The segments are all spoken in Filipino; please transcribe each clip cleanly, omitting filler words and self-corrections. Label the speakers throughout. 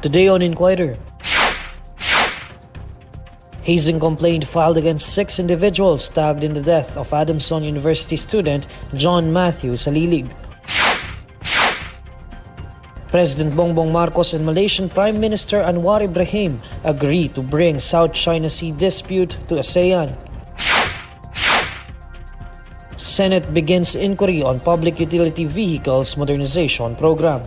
Speaker 1: Today on Inquirer, hazing complaint filed against 6 individuals tagged in the death of Adamson University student John Matthew Salilig. President Bongbong Marcos and Malaysian Prime Minister Anwar Ibrahim agree to bring South China Sea dispute to Asean. Senate begins inquiry on public utility vehicles modernization program.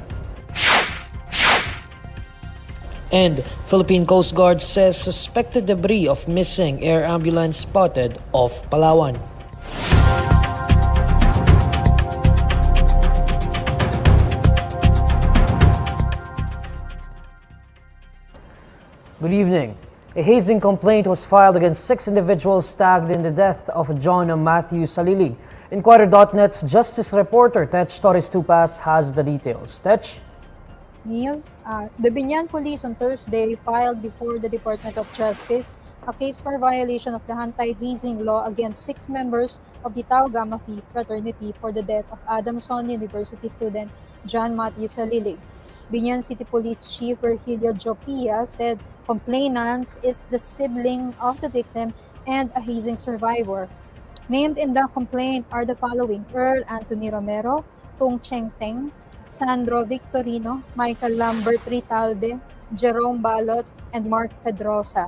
Speaker 1: And Philippine Coast Guard says suspected debris of missing air ambulance spotted off Palawan. Good evening. A hazing complaint was filed against 6 individuals tagged in the death of John Matthew Salilig. INQUIRER.net's justice reporter Tech Torres Tupas has the details. Tech?
Speaker 2: Neil, the Binyan Police on Thursday filed before the Department of Justice a case for violation of the anti-hazing law against 6 members of the Tau Gamma Phi fraternity for the death of Adamson University student John Matthew Salilig. Binyan City Police Chief Virgilio Jopia said complainants is the sibling of the victim and a hazing survivor. Named in the complaint are the following: Earl Anthony Romero, Tung Cheng Teng, Sandro Victorino, Michael Lambert Ritalde, Jerome Balot, and Mark Pedrosa.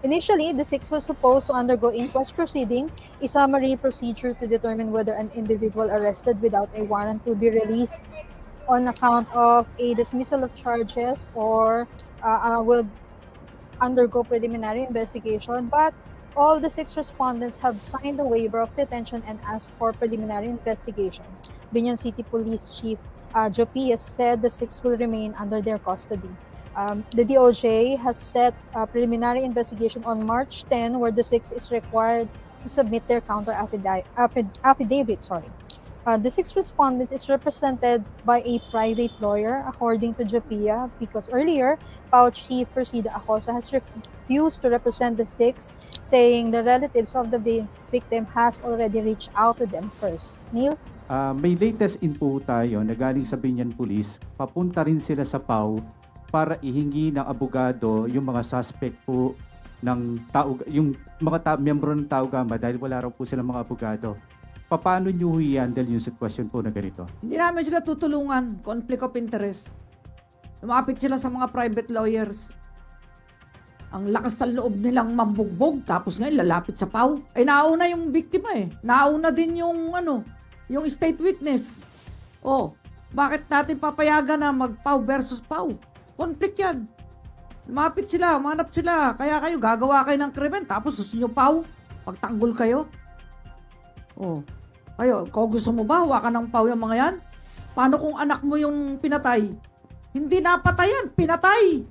Speaker 2: Initially, the 6 was supposed to undergo inquest proceeding, a summary procedure to determine whether an individual arrested without a warrant will be released on account of a dismissal of charges or will undergo preliminary investigation, but all the 6 respondents have signed a waiver of detention and asked for preliminary investigation. Binyan City Police Chief Jopia said the 6 will remain under their custody. The DOJ has set a preliminary investigation on March 10 where the 6 is required to submit their counter affidavit. The 6 respondents is represented by a private lawyer, according to Jopia, because earlier, PAO Chief Persida Acosa has refused to represent the 6, saying the relatives of the victim has already reached out to them first. Neil?
Speaker 3: May latest info tayo na galing sa Binyan Police. Papunta rin sila sa PAO para ihingi ng abogado yung mga suspect po ng yung mga miyembro ng Tau Gamma dahil wala raw po silang mga abogado. Paano nyo i-handle yung sitwasyon po na ganito?
Speaker 4: Hindi namin sila tutulungan. Conflict of interest. Lumapit sila sa mga private lawyers. Ang lakas ng loob nilang mambugbog, tapos ngayon lalapit sa PAO. Ay nauna yung biktima eh. Nauna din yung yung state witness. Oh, bakit natin papayagan na mag-PAO versus PAO? Conflict yan. Lumapit sila, manap sila. Kaya kayo gagawa kayo ng krimen, tapos gusto nyo PAO? Pagtanggol kayo? Oh, kayo, kung gusto mo ba, hawakan ng PAO yung mga yan? Paano kung anak mo yung pinatay? Hindi napatay yan, pinatay.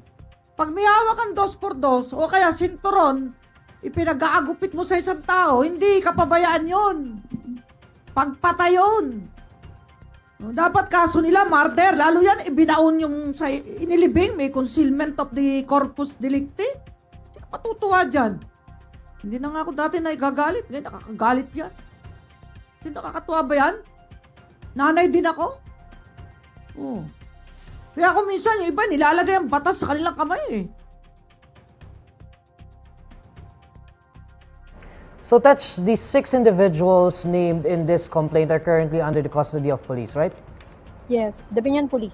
Speaker 4: Pag may hawakan 2x2 o kaya sinturon, ipinag-aagupit mo sa isang tao, hindi kapabayaan yun. Pagpatay yun. Dapat kaso nila, murder. Lalo yan, ibinaon yung sa inilibing, may concealment of the corpus delicti. Sino matutuwa dyan? Hindi na nga ako dati naigagalit. Ngayon, nakakagalit yan. Hindi nakakatuwa ba yan? Nanay din ako. Oh. Kaya ako minsan, yung iba, nilalagay ang batas sa kanilang kamay eh.
Speaker 1: So, Tech, these 6 individuals named in this complaint are currently under the custody of police, right?
Speaker 2: Yes, the Binyan Police.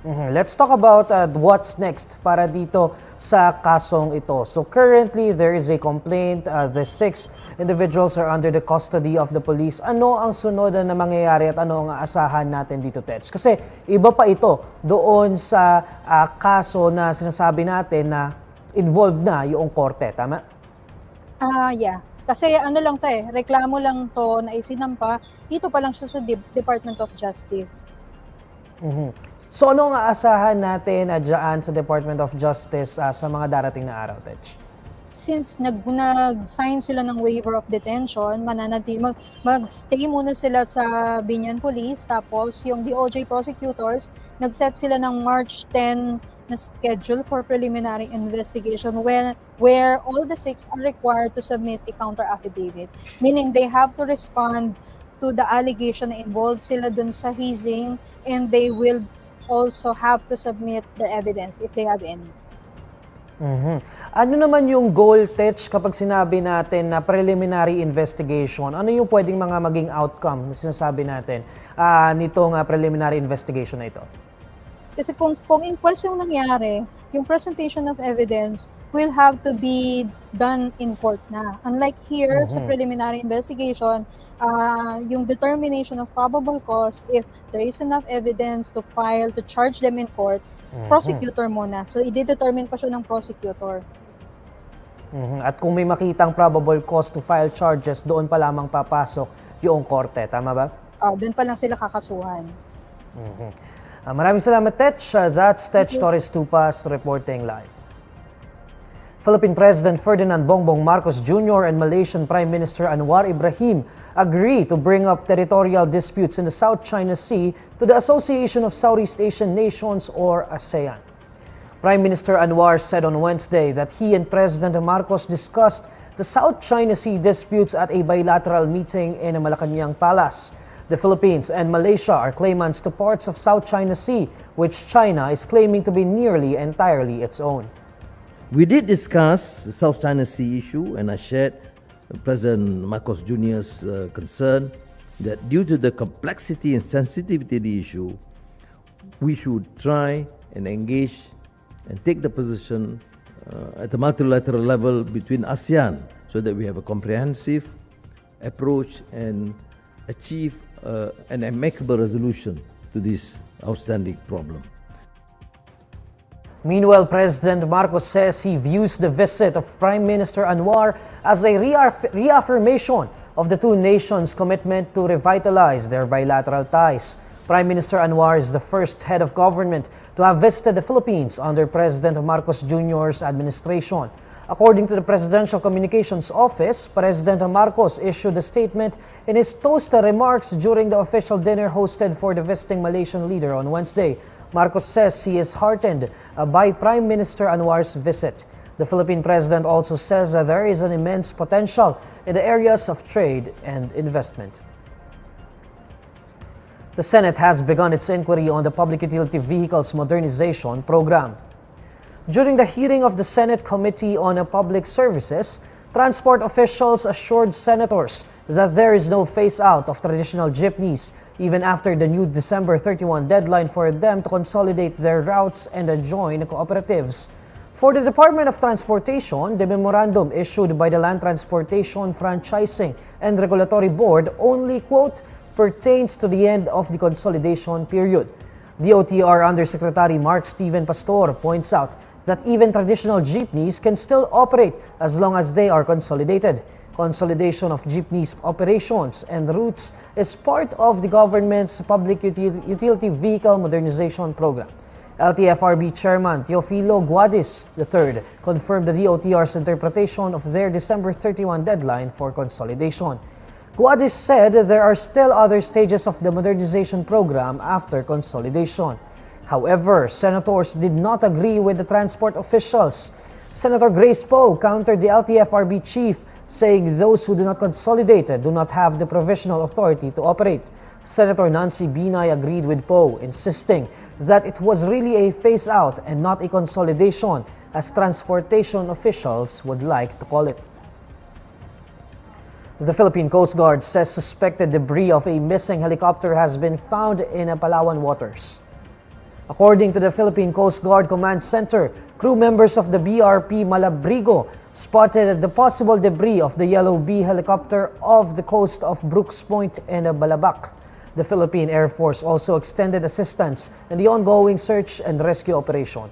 Speaker 1: Let's talk about what's next para dito sa kasong ito. So, currently, there is a complaint. The 6 individuals are under the custody of the police. Ano ang sunod na mangyayari at ano ang aasahan natin dito, Tech? Kasi iba pa ito doon sa kaso na sinasabi natin na involved na yung korte, tama?
Speaker 2: Yeah. Kasi lang to reklamo lang to na isinampa, dito pa lang siya sa Department of Justice.
Speaker 1: So ano ang aasahan natin dyan sa Department of Justice sa mga darating na araw, Tech?
Speaker 2: Since nag-sign sila ng waiver of detention, mag-stay muna sila sa Binyan Police, tapos yung DOJ prosecutors, nag-set sila ng March 10 na schedule for preliminary investigation where all the 6 are required to submit a counter affidavit. Meaning they have to respond to the allegation na involved sila dun sa hazing and they will also have to submit the evidence if they have any.
Speaker 1: Ano naman yung goal, Tetch, kapag sinabi natin na preliminary investigation? Ano yung pwedeng mga maging outcome na sinasabi natin nitong preliminary investigation na ito?
Speaker 2: Kasi kung inquest yung nangyari, yung presentation of evidence will have to be done in court na. Unlike here, sa preliminary investigation, yung determination of probable cause, if there is enough evidence to file, to charge them in court, prosecutor muna. So, i-determine pa siya ng prosecutor.
Speaker 1: At kung may makitang probable cause to file charges, doon pa lamang papasok yung korte. Tama ba?
Speaker 2: Doon pa lang sila kakasuhan.
Speaker 1: Maraming salamat, Tetch. That's Tetch Torres Tupas reporting live. Philippine President Ferdinand Bongbong Marcos Jr. and Malaysian Prime Minister Anwar Ibrahim agree to bring up territorial disputes in the South China Sea to the Association of Southeast Asian Nations, or Asean. Prime Minister Anwar said on Wednesday that he and President Marcos discussed the South China Sea disputes at a bilateral meeting in Malacanang Palace. The Philippines and Malaysia are claimants to parts of South China Sea, which China is claiming to be nearly entirely its own.
Speaker 5: We did discuss the South China Sea issue, and I shared President Marcos Jr.'s concern that due to the complexity and sensitivity of the issue, we should try and engage and take the position at the multilateral level between ASEAN so that we have a comprehensive approach and achieve an amicable resolution to this outstanding problem.
Speaker 1: Meanwhile, President Marcos says he views the visit of Prime Minister Anwar as a reaffirmation of the two nations' commitment to revitalize their bilateral ties. Prime Minister Anwar is the first head of government to have visited the Philippines under President Marcos Jr.'s administration. According to the Presidential Communications Office, President Marcos issued a statement in his toast remarks during the official dinner hosted for the visiting Malaysian leader on Wednesday. Marcos says he is heartened by Prime Minister Anwar's visit. The Philippine president also says that there is an immense potential in the areas of trade and investment. The Senate has begun its inquiry on the Public Utility Vehicles Modernization Program. During the hearing of the Senate Committee on Public Services, transport officials assured senators that there is no phase-out of traditional jeepneys even after the new December 31 deadline for them to consolidate their routes and join cooperatives. For the Department of Transportation, the memorandum issued by the Land Transportation Franchising and Regulatory Board only, quote, pertains to the end of the consolidation period. DOTR Undersecretary Mark Steven Pastor points out that even traditional jeepneys can still operate as long as they are consolidated. Consolidation of jeepneys operations and routes is part of the government's Public Utility Vehicle Modernization Program. LTFRB Chairman Teofilo Guadis III confirmed the DOTR's interpretation of their December 31 deadline for consolidation. Guadis said there are still other stages of the modernization program after consolidation. However, senators did not agree with the transport officials. Senator Grace Poe countered the LTFRB chief, saying those who do not consolidate do not have the provisional authority to operate. Senator Nancy Binay agreed with Poe, insisting that it was really a phase-out and not a consolidation, as transportation officials would like to call it. The Philippine Coast Guard says suspected debris of a missing helicopter has been found in Palawan waters. According to the Philippine Coast Guard Command Center, crew members of the BRP Malabrigo spotted the possible debris of the Yellow Bee helicopter off the coast of Brooks Point and Balabac. The Philippine Air Force also extended assistance in the ongoing search and rescue operation.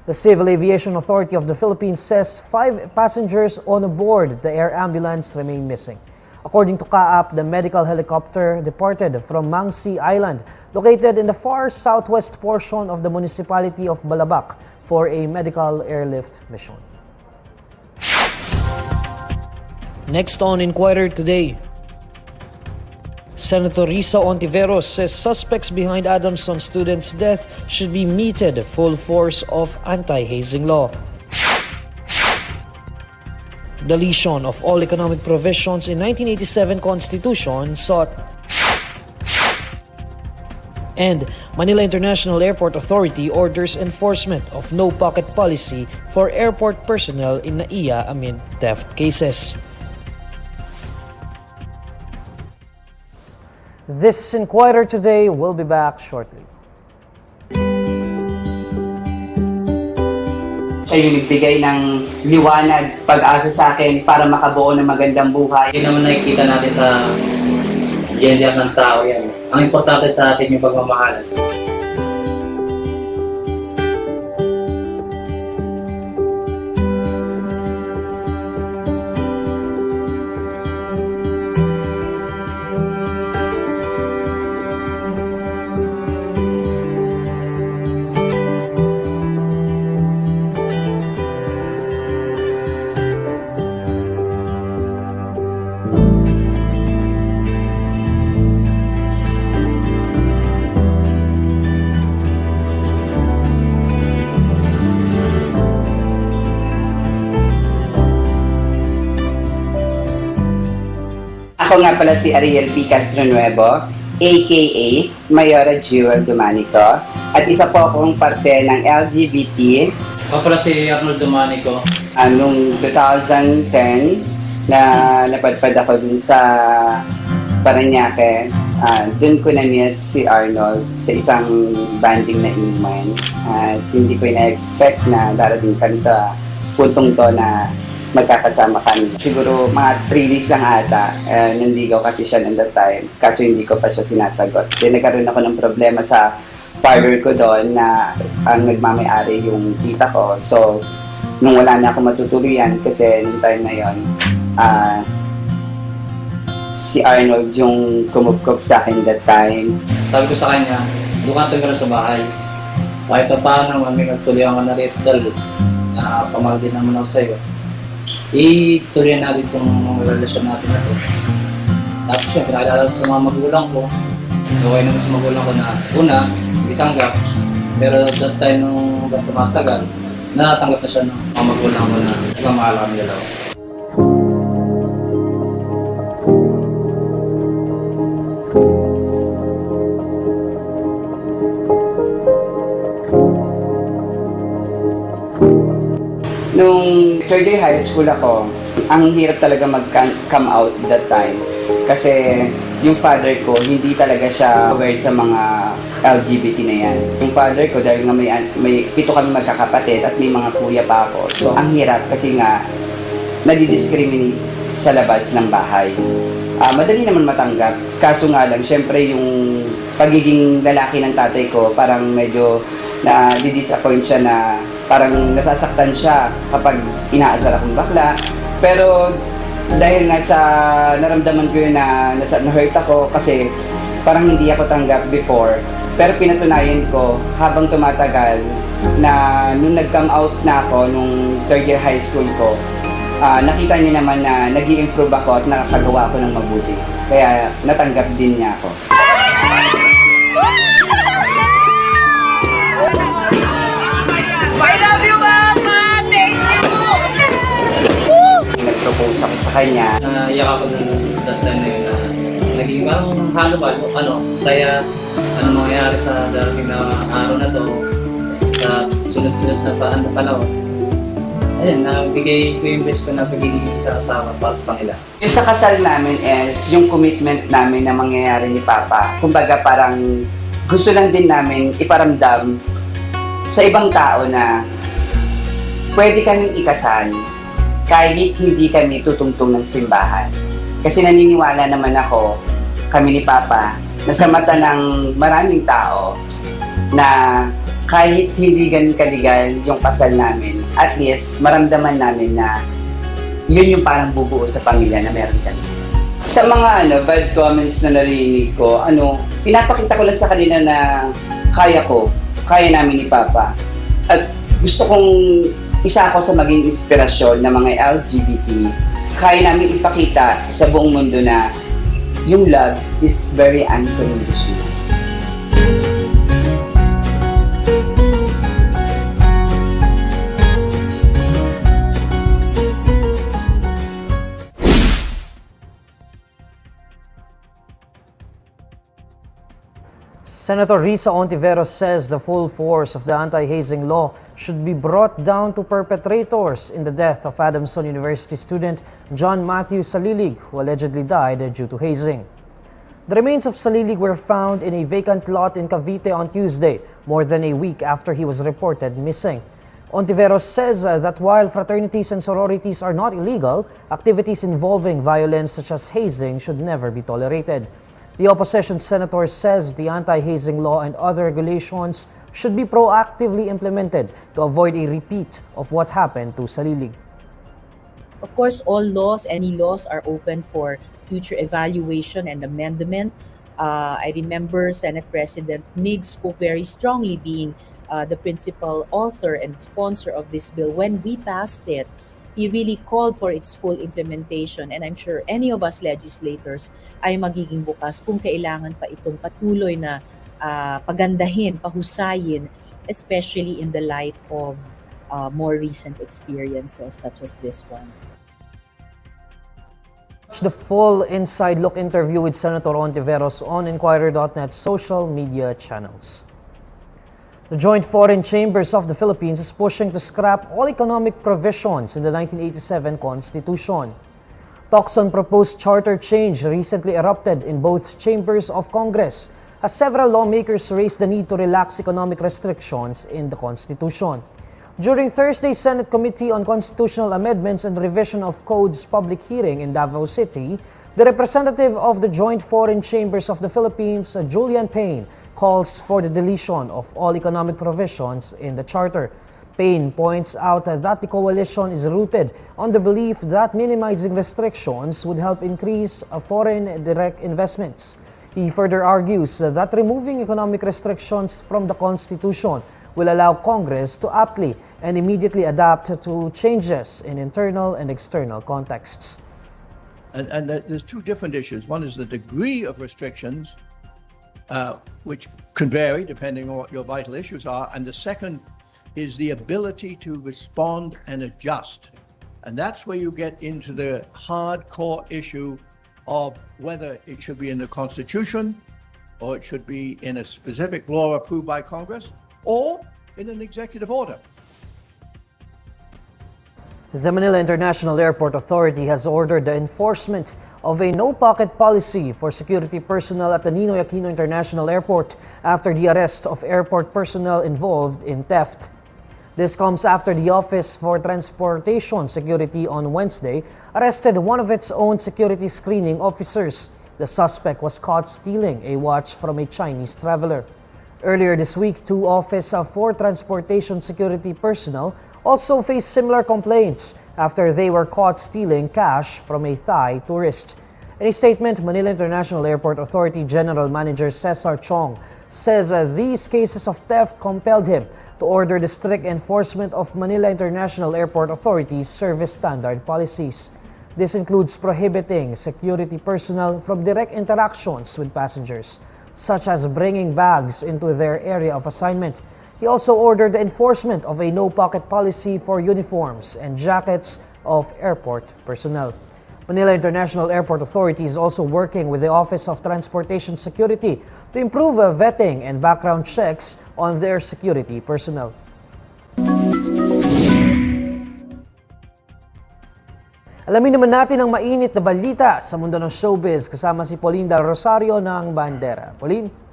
Speaker 1: The Civil Aviation Authority of the Philippines says 5 passengers on board the air ambulance remain missing. According to CAAP, the medical helicopter departed from Mangsi Island, located in the far southwest portion of the municipality of Balabac, for a medical airlift mission. Next on Inquirer Today, Senator Risa Hontiveros says suspects behind Adamson student's death should be meted full force of anti-hazing law. Deletion of all economic provisions in 1987 Constitution sought. And Manila International Airport Authority orders enforcement of no-pocket policy for airport personnel in NAIA amid theft cases. This is Inquirer Today. We'll be back shortly.
Speaker 6: Siya yung nagbigay ng liwanag, pag-asa sa akin para makabuo ng magandang buhay.
Speaker 7: Hindi naman nakikita natin sa gender ng tao yan. Ang importante sa atin yung pagmamahalan.
Speaker 6: Ako nga pala si Ariel P. Castronuevo, aka Mayora Jewel Dumanico, at isa po akong parte ng LGBT.
Speaker 7: Ako pala si Arnold Dumanico.
Speaker 6: Noong 2010 na napadpad ako dun sa Paranaque, dun ko na-meet si Arnold sa isang banding na inuman. At hindi ko na-expect na darating kami sa puntong to na magkakasama kami. Siguro mga 3 days lang ata, nanligaw kasi siya noong that time, kaso hindi ko pa siya sinasagot. Then nagkaroon ako ng problema sa father ko doon na ang nagmamayari yung tita ko. So, nung wala na ako matutuluyan kasi noong time na yon, si Arnold yung kumupkup sa akin that time.
Speaker 7: Sabi ko sa kanya, doon ka tumira sa bahay. Kahit pa paano, may magtuloy ako na rito dahil pamahal din naman ako sa'yo. Ituloy natin itong mga relasyon natin na ito. Tapos siya, pinakilala sa mga magulang ko. Okay naman sa magulang ko na una, hindi tanggap. Pero that time nung tumatagal, natatanggap na siya ng mga magulang ko na nagmamahal kami dalawa.
Speaker 6: Nung third year high school ako, ang hirap talaga mag-come out that time. Kasi yung father ko, hindi talaga siya aware sa mga LGBT na yan. Yung father ko, dahil nga may 7 kami magkakapatid at may mga kuya pa ako. So, ang hirap kasi nga, nadidiscriminate sa labas ng bahay. Madali naman matanggap. Kaso nga lang, syempre yung pagiging lalaki ng tatay ko, parang medyo na-disappoint siya na parang nasasaktan siya kapag inaasar akong bakla. Pero dahil nga sa naramdaman ko yun na na-hurt ako kasi parang hindi ako tanggap before. Pero pinatunayan ko habang tumatagal na nung nag-come out na ako nung third year high school ko, nakita niya naman na nag-i-improve ako at nakakagawa ako ng mabuti. Kaya natanggap din niya ako. Nag-propose ako sa kanya.
Speaker 7: Iyak ako dun that time na yun na naging parang halo ba, saya, mangyayari sa darating na araw na to, sa sunod-sunod na panahon. Ayan, nabigay ko yung best ko na pagiging sa kasama para sa kanila.
Speaker 6: Yung sa kasal namin is yung commitment namin na mangyayari ni Papa. Kumbaga parang gusto lang din namin iparamdam sa ibang tao na pwede kaming ikasal kahit hindi kami tutungtong ng simbahan. Kasi naniniwala naman ako, kami ni Papa, na sa mata ng maraming tao na kahit hindi ganun kaligal yung kasal namin, at least maramdaman namin na yun yung parang bubuo sa pamilya na meron kami. Sa mga bad comments na narinig ko, pinapakita ko lang sa kanila na kaya namin ni Papa. At gusto kong isa ako sa maging inspirasyon ng mga LGBT. Kaya namin ipakita sa buong mundo na yung love is very unconditional.
Speaker 1: Senator Risa Hontiveros says the full force of the anti-hazing law should be brought down to perpetrators in the death of Adamson University student John Matthew Salilig, who allegedly died due to hazing. The remains of Salilig were found in a vacant lot in Cavite on Tuesday, more than a week after he was reported missing. Hontiveros says that while fraternities and sororities are not illegal, activities involving violence such as hazing should never be tolerated. The opposition senator says the anti-hazing law and other regulations should be proactively implemented to avoid a repeat of what happened to Salilig.
Speaker 8: Of course, all laws, any laws are open for future evaluation and amendment. I remember Senate President Miggs spoke very strongly, being the principal author and sponsor of this bill. When we passed it, he really called for its full implementation, and I'm sure any of us legislators ay magiging bukas kung kailangan pa itong patuloy na pagandahin, pahusayin, especially in the light of more recent experiences such as this one.
Speaker 1: Watch the full inside look interview with Senator Hontiveros on INQUIRER.net social media channels. The Joint Foreign Chambers of the Philippines is pushing to scrap all economic provisions in the 1987 Constitution. Talks on proposed charter change recently erupted in both chambers of Congress as several lawmakers raised the need to relax economic restrictions in the Constitution. During Thursday's Senate Committee on Constitutional Amendments and Revision of Codes public hearing in Davao City, the representative of the Joint Foreign Chambers of the Philippines, Julian Payne, calls for the deletion of all economic provisions in the Charter. Payne points out that the coalition is rooted on the belief that minimizing restrictions would help increase foreign direct investments. He further argues that removing economic restrictions from the Constitution will allow Congress to aptly and immediately adapt to changes in internal and external contexts.
Speaker 9: And there's two different issues. One is the degree of restrictions, which can vary depending on what your vital issues are. And the second is the ability to respond and adjust. And that's where you get into the hardcore issue of whether it should be in the Constitution, or it should be in a specific law approved by Congress, or in an executive order.
Speaker 1: The Manila International Airport Authority has ordered the enforcement of a no-pocket policy for security personnel at the Ninoy Aquino International Airport after the arrest of airport personnel involved in theft. This comes after the Office for Transportation Security on Wednesday arrested one of its own security screening officers. The suspect was caught stealing a watch from a Chinese traveler. Earlier this week, two Office for Transportation Security personnel also faced similar complaints after they were caught stealing cash from a Thai tourist. In a statement, Manila International Airport Authority General Manager Cesar Chong says these cases of theft compelled him to order the strict enforcement of Manila International Airport Authority's service standard policies. This includes prohibiting security personnel from direct interactions with passengers, such as bringing bags into their area of assignment. He also ordered the enforcement of a no-pocket policy for uniforms and jackets of airport personnel. Manila International Airport Authority is also working with the Office of Transportation Security to improve vetting and background checks on their security personnel. Alamin naman natin ang mainit na balita sa mundo ng showbiz kasama si Pauline Del Rosario ng Bandera. Pauline?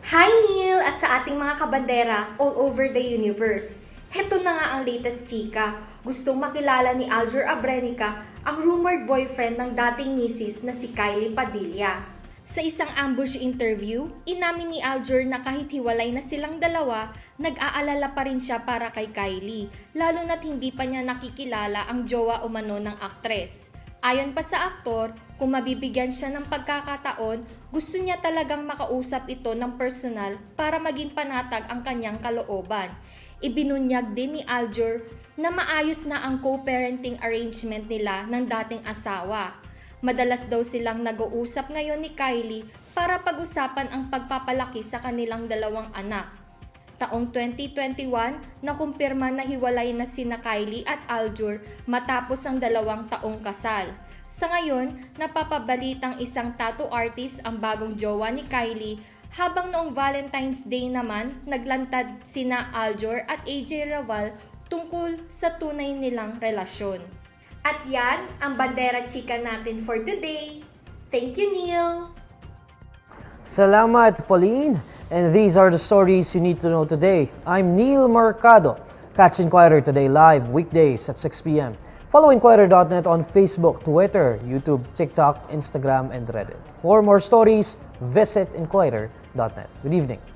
Speaker 10: Hi Neil at sa ating mga kabandera all over the universe. Heto na nga ang latest chika. Gustong makilala ni Aljur Abrenica ang rumored boyfriend ng dating misis na si Kylie Padilla. Sa isang ambush interview, inamin ni Aljur na kahit hiwalay na silang dalawa, nag-aalala pa rin siya para kay Kylie, lalo na't hindi pa niya nakikilala ang jowa umano ng aktres. Ayon pa sa aktor, kung mabibigyan siya ng pagkakataon, gusto niya talagang makausap ito ng personal para maging panatag ang kanyang kalooban. Ibinunyag din ni Aljur na maayos na ang co-parenting arrangement nila ng dating asawa. Madalas daw silang nag-uusap ngayon ni Kylie para pag-usapan ang pagpapalaki sa kanilang dalawang anak. Taong 2021, nakumpirma na hiwalay na sina Kylie at Aljur matapos ang 2 taong kasal. Sa ngayon, napapabalitang isang tattoo artist ang bagong jowa ni Kylie Habang noong Valentine's Day naman, naglantad sina Aljor at AJ Raval tungkol sa tunay nilang relasyon. At yan ang bandera chika natin for today. Thank you, Neil!
Speaker 1: Salamat, Pauline. And these are the stories you need to know today. I'm Neil Mercado. Catch Inquirer today live weekdays at 6 p.m. Follow INQUIRER.net on Facebook, Twitter, YouTube, TikTok, Instagram, and Reddit. For more stories, visit INQUIRER.net. Good evening.